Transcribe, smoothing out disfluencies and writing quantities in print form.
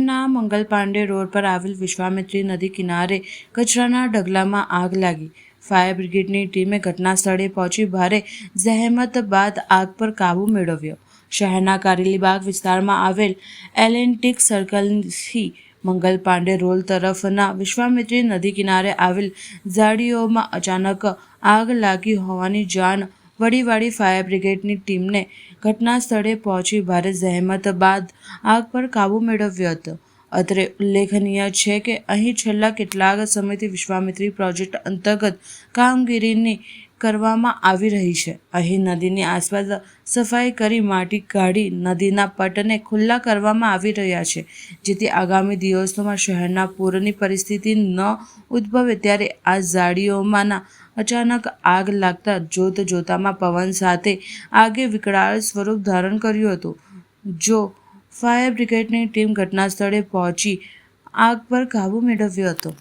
શહેરના મંગલ પાંડે રોડ પર આવેલ વિશ્વામિત્રી નદી કિનારે કચરાના ઢગલામાં આગ લાગી। ફાયર બ્રિગેડની ટીમે ઘટના સ્થળે પહોંચી ભારે જહેમત બાદ આગ પર કાબૂ મેળવ્યો। શહેરના કારેલીબાગ વિસ્તારમાં આવેલ એલેન્ટિક સર્કલથી મંગલ પાંડે રોડ તરફના વિશ્વામિત્રી નદી કિનારે આવેલ ઝાડીઓમાં અચાનક આગ લાગી હોવાની જાણ વડીવાડી ફાયર બ્રિગેડની ટીમને ઘટના સ્થળે પહોંચી ભારે જહેમત બાદ આગ પર કાબૂ મેળવ્યો હતો। અત્રે ઉલ્લેખનીય છે કે અહીં છેલ્લા કેટલાક સમયથી વિશ્વામિત્રી પ્રોજેક્ટ અંતર્ગત કામગીરી કરવામાં આવી રહી છે। અહીં નદીની આસપાસ સફાઈ કરી માટી કાઢી નદીના પટને ખુલ્લા કરવામાં આવી રહ્યા છે, જેથી આગામી દિવસોમાં શહેરના પૂરની પરિસ્થિતિ ન ઉદ્ભવે। ત્યારે આ ઝાડીઓમાં અચાનક આગ લાગતા જોતજોતામાં પવન સાથે આગે વિકરાળ સ્વરૂપ ધારણ કર્યું હતું। ફાયર બ્રિગેડની ટીમ ઘટના સ્થળે પહોંચી આગ પર કાબૂ મેળવ્યો હતો।